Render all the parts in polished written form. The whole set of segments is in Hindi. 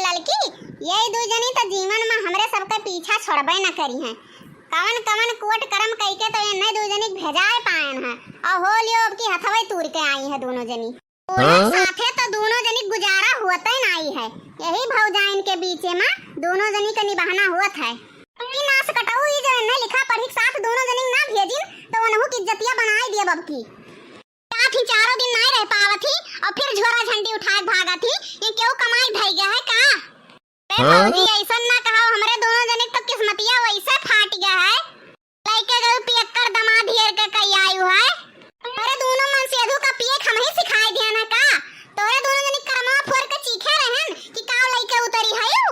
लड़की ये दो जनी तो जीवन में हमरे सबका पीछा छोड़बे न करी हैं। कवन कवन कोट कर्म कइके तो इन्हें दो जनी भेजाए पायन है और हो लियो अब की हथवे तूर के आई है दोनों जनी। साथे तो दोनों जनी गुजारा होता ही नहीं है। यही भौजाइन के बीच में दोनों जनी का निभाना हुआ है कि नास कटाऊ ये जो ने लिखा पढ़ी साथ दोनों जनी ना भेजिन तो उन्हों की इज्जतिया बनाई दिया बब की। थी चारों दिन नहीं रह पावत थी और फिर झोरा झंडी उठाए भागा थी। ये क्यों कमाई ढई गया है का? भौजी ऐसा ना कहो हमरे दोनों जने तो किस्मतिया वैसे फाट गया है। लइके गऊ पियक्कर दमाद हियर के कई आयु है। अरे दोनों मन सेधु का पिए हम ही सिखाई दिया ना का? तोरे दोनों जने कर्मा फोर के चीखे रहन कि का लइके उतरी हयू।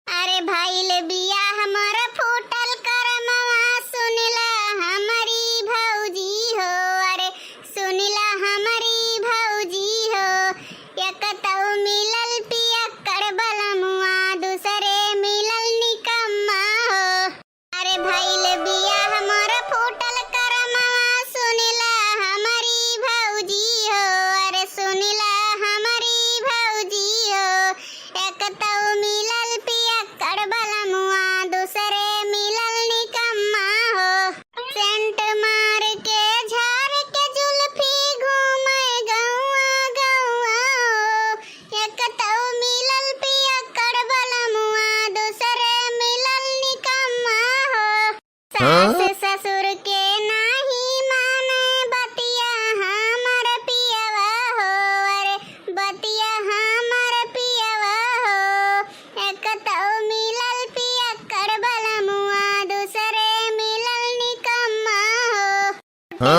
अरे भाई ले बिया हमारा फूटल करमवा सुनला हमारी भौजी हो। अरे सुनिला हमारी भौजी हो एक तो मिलल पियक्कर बलमुआ दूसरे मिलल निकम्मा हो। अरे भाई ले बिया हमारा फूटल करमवा सुनिला हमारी भौजी हो। अरे सुनिला हमारी भौजी हो एक तो मिलल पियक्कर बलमुआ दूसरे मिलल निकम्मा हो। सेंट मार के झाड़ के जुल्फी घूमे गौआ गौआ हो एक तो मिलल पियक्कर बलमुआ दूसरे मिलल निकम्मा हो। सास ससुर के नाही माने बतिया हमर पियवा हो। अरे बतिया हमर पियवा हो एक तो मिलल पियक्कर बलमुआ दूसरे मिलल निकम्मा हो।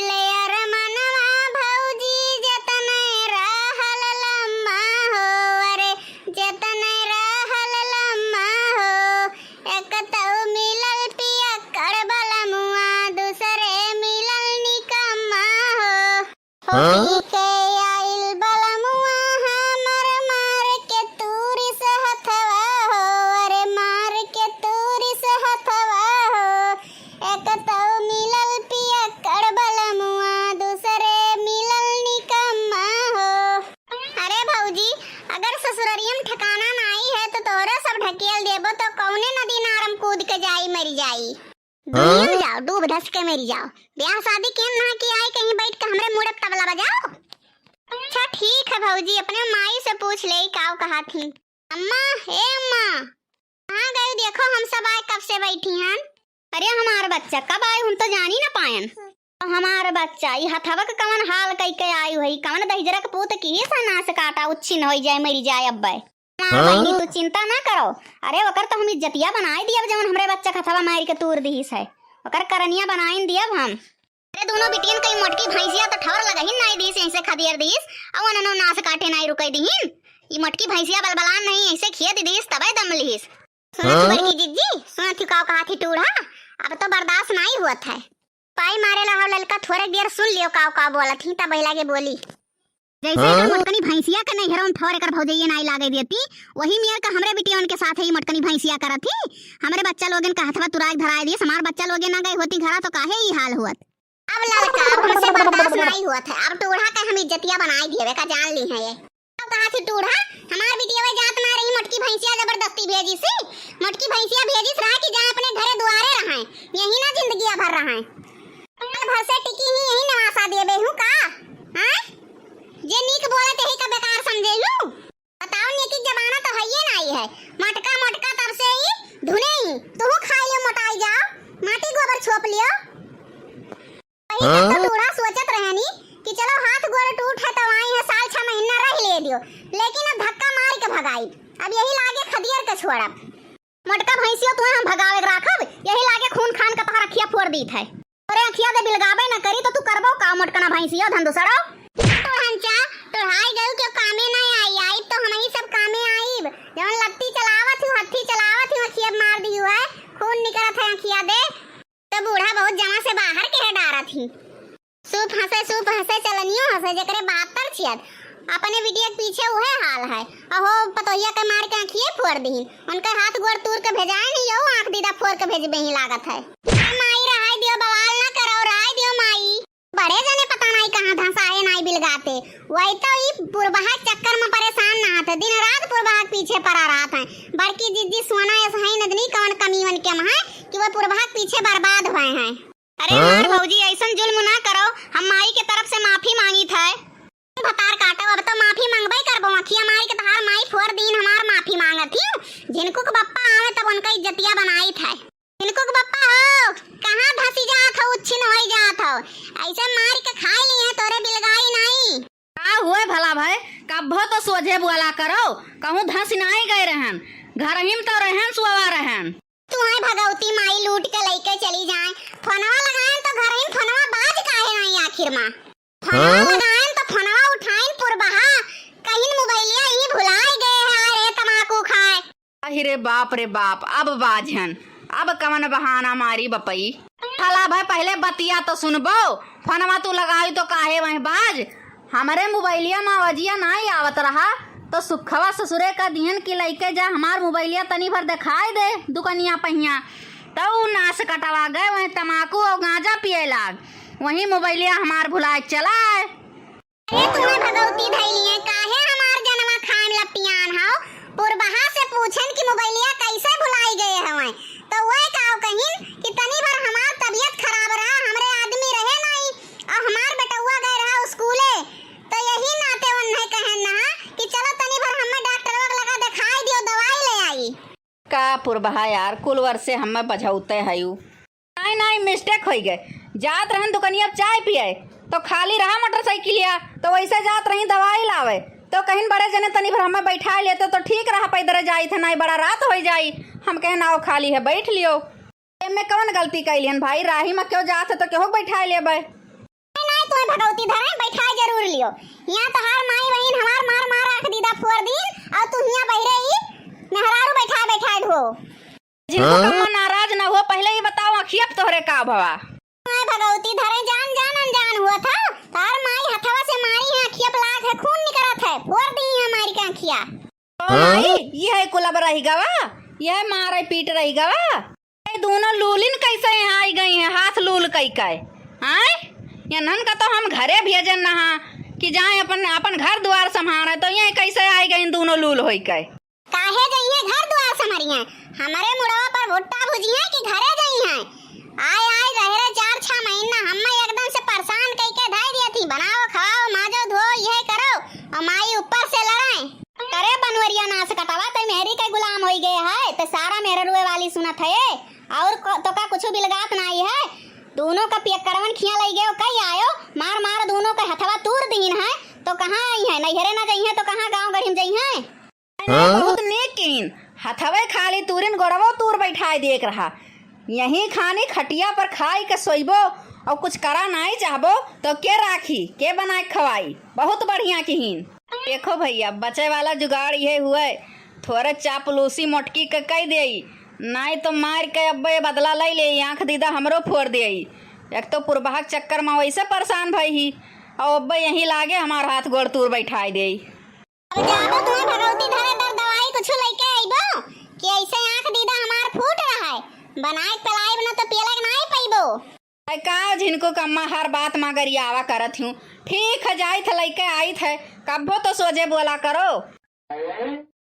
ले अरमनवा भौजी जतने रहल लम्मा हो। अरे जतने रहल लम्मा हो एक तो मिलल पियक्कर बलमुआ दूसरे मिलल निकम्मा हो। के आइल बलमुआ हमर मार के तूरी से हथवा हो। अरे मार के तूरी से हथवा हो एक तो मिलल पियक्कर बलमुआ दूसरे मिलल निकम्मा हो। अरे भौजी अगर ससुररियम ठिकाना नहीं है तो तोरा सब ढकेल देबो तो कौने नदी नारम कूद के जाई मरी जाई। डूब जाओ डूब धस के मरी जाओ। ब्याह शादी केम ना की आई कहीं बैठ के हमरे मुड़क तबला बजाओ। अच्छा ठीक है भौजी अपने माई से पूछ ले काव कहा थी। अम्मा हे अम्मा कहाँ गई देखो हम सब आए कब से बैठी हैं। अरे हमारा बच्चा कब आए हम तो जानी ना पायन। हमारा बच्चा ये हथवा का कवन हाल कई के आयु है कवन दहिजरा के पूत की सा नास काटा उच्छिन हो जाए मरी जाए अब्बे। बहनी तू चिंता ना करो। अरे वकर तो हम इज्जतिया बनाई दिया जवन हमरे बच्चा हथवा मार के तूर दीस है वकर करनिया बनाई दिया हम। अरे दोनों बिटियन कई मोटकी भैंसिया तो ठौर लगहिन नहीं दीस ऐसे खदियर दीस अब उन्होंने नास काटे नहीं रुकई दीहिन। ये मोटकी भैंसिया बलबलान नहीं ऐसे खिया दीस तबे दम लीस। सुना थी बड़की जिज्जी सुना थी काव कहा थी टूढ़ा अब तो बर्दाश्त नहीं हुआ था। पाई मारे ला ललका थोड़े देर सुन लियो काव काव बोला थी तब लागे बोली जैसे मोटकनी भैंसिया के नहीं घरों ठोर कर भौजैया नहीं लागे देती वही मियर का हमरे बिटियन के साथ ही मोटकनी भैंसिया करा थी। हमरे बच्चा लोगन का हथवा तुराई धराई दिए हमार बच्चा लोगन ना गई होती घरा तो काहे ही हाल हुआ। अब लड़का अब हमसे बर्दाश्त नहीं हुआ था। अब टूढ़ा का हम इज्जतिया बनाई दिए का जान ली है ये। अब कहा थी टूढ़ा हमार बिटिया जात ना रही मोटकी भैंसिया जबरदस्ती भेजी सी। मोटकी भैंसिया भेजी रहा कि जहां अपने घरे दुआरे रहे यही ना जिंदगी भर रहे भर से टिकी ही यही नवासा देबे हूं का। हां जे नीक बोले तेही का बेकार समझे लू। बताओ ने की जमाना तो है ये नहीं है। मटका मटका तब से ही धुने ही तू खा लियो मोटाई जाओ माटी गोबर छोप लियो। वही तो थोड़ा सोचत रहनी कि चलो हाथ गोड़ टूट है तो आई है साल 6 महीना रह ले दियो लेकिन अब धक्का मार के भगाई। अब यही लागे खदियर के छोड़ब मोटका भैंसियो तू हम भगावे राखब यही लागे खून खान का पहाड़ अखिया फोड़ दीत है। अरे अखिया दे बिलगाबे न करी तो तू करबो का मोटकना भैंसियो धन दूसरो तो हंचा तो हाय गऊ के कामे नहीं आई तो हम ही सब कामे आईब जवन लत्ती चलावत हूं हत्थी चलावत हूं अखिया मार दियो है खून निकलत है अखिया दे तो बूढ़ा बहुत जमा से बाहर के डारा थी। सूप हंसे चलनियो हंसे जकरे बात पर छियत अपने बिटिया के पीछे उहे हाल है। अहो पतोहिया के मार के आंखिए फोड़ दी उनका हाथ गोड़ तूर के भेजाए नहीं यो आंख दीदा फोड़ के भेजबे ही लागत है। माई रहाई दियो बवाल ना करो रहाई दियो माई बड़े जने पता नहीं कहां धंसाए नहीं बिलगाते। वही तो ई पुरबहा चक्कर में परेशान ना आते, दिन रात पुरबहा पीछे पड़ा रहता है। बड़की जिद्दी सोना ऐसा है नदनी कौन कमी वन के है कि वो पुरबहा पीछे बर्बाद हुए हैं। अरे यार भौजी ऐसा जुल्म ना करो, हम माई के तरफ से माफी मांगी था। भतार काटो अब तो माफी मांगबे करबो, अखिया मारी के तहार माई फोर दिन हमार माफी मांगत थी। जिनको के बप्पा आवे तब उनका इज्जतिया बनाई था। जिनको के बप्पा हो कहां धसी जात हो, उच्छिन होई जात हो, ऐसे मार के खाई लिए तोरे बिलगाई नहीं। का हुए भला भाई, कब्बो तो सोझे बोला करो, कहूं धस नहीं गए रहन, घर हिम तो रहन सुवा रहन। तुम्हारे भगवती माई लूट के लेके चली जाए, फनवा लगाए तो घर हिम फनवा बाज काहे नहीं आखिर में। फनवा लगाए तो फनवा उठाइन पुरबहा, कहीं मोबाइलिया ही भुलाए गए हैं रे तमाकू खाए। अरे बाप रे बाप, अब बाजन, अब कवन बहाना मारी बपई। भला भाई पहले बतिया तो सुनबो, फनवा तू लगाई तो काहे वहीं बाज। हमारे मोबाइलिया मावजिया नहीं आवत रहा तो सुखवा ससुरे का दिहन की लइके जा हमार मोबाइलिया तनी भर दिखाई दे दुकनिया पहिया, तो नाश कटवा गए वहीं तमाकू और गांजा पिए लाग, वहीं मोबाइलिया हमार भुलाए चला है। अरे तुम्हें भगवती धैलिए काहे हमार जनवा खाए में लपियान हो, पुरबहा से पूछन कि मोबाइलिया कैसे भुलाई गए हवे, तो वह काव कहिन कि तनी भर हमार तबीयत खराब रहा, हमरे आदमी रहे नहीं और हमार बेटुआ गए रहा स्कूले, तो यही नाते उन्हें कहन ना कि चलो तनी भर हमें डॉक्टर लगा दिखाई दियो, दवाई ले आई। का पुरबहा यार कुलवर से हमें बझौते हयू। नहीं नहीं मिस्टेक हो गए, जात रहन दुकनिया चाय पिए तो खाली रहा मोटरसाइकिलिया, तो वैसे जात रही दवाई लावे तो कहीं बड़े जने तनी भर हमें बैठा लेते तो ठीक रहा, पैदल जाई थे नहीं बड़ा रात हो जाई, हम कहे नाव खाली है बैठ लियो। में कौन गलती कैलियन भाई, राही में क्यों जात है तो क्यों बैठा ले भाई। नहीं तुम्हें भगवती धरे बैठा जरूर लियो, यहाँ तो हर माई बहन हमार मार मार रख दीदा फोर दिन और तू यहाँ बहरे ही मेहरारू बैठा बैठा ढो। जिनको कम्मा नाराज ना हुआ पहले ही बताओ अखिया तोहरे का भवा। भगवती धरे जान जान अनजान हुआ था, तार माई हथवा से मारी है, अखिया पलाक है, खून निकलत है, फोड़ दी है हमारी का अखिया। ओ माई ये है कुलब रही गवा, ये मारे पीट रही गवा, ये दोनों लूलिन कैसे यहाँ आई गई हैं, हाथ लूल कई काय आए या नन का तो हम घरे भेजन नहा कि जाए अपन अपन घर द्वार संभाले, तो ये कैसे आई गई दोनों लूल होई काय। काहे गई है घर द्वार संभरिया, हमारे मुड़वा पर भुट्टा भुजी है कि घरे गई है। आए आए रहे रे 4-6 महीना हमें एकदम से परेशान कई के धाई दिया थी, बनाओ खाओ माजो धो ये करो, और माई ऊपर से लड़ाए करे बनवरिया नाश कटवा तो मेहरी के गुलाम हो गए है, तो सारा मेरे रुए वाली सुनत है और तो का कुछ बिलगात नहीं है। दोनों का पियकरवन खिया लई गए कई आयो मार मार दोनों का हथवा तूर दीन है, तो कहाँ आई है नैहरे ना गई है तो कहाँ गांव गढ़ी में गई है। बहुत नेकिन हथवे खाली तूरिन गोड़वो तूर बैठाए देख रहा, यही खानी खटिया पर खाई के सोइबो और कुछ करा नहीं चाहबो तो के राखी के बनाए खवाई, बहुत बढ़िया किहीन। देखो भैया बचे वाला जुगाड़ ये हुए, थोड़े चापलूसी मोटकी के कई दे नहीं तो मार के अब्बे बदला ले ले, आँख दीदा हमरो फोड़ दे। एक तो पुरबहा चक्कर में वैसे परेशान भई ही और अब्बे यही लागे हमार हाथ गोड़ तूर बैठाई दे। अब जाबो तुम्हें भगवती धरे दर दवाई कुछ लेके आइबो कि ऐसे आंख दीदा हमार फूट रहा है, बनाए पलाई बना तो पियलक नहीं पाइबो। का जिनको कम्मा हर बात में गरियावा करत हूँ, ठीक है जाई थे लेके आई थे, कब्बो तो सोझे बोला करो।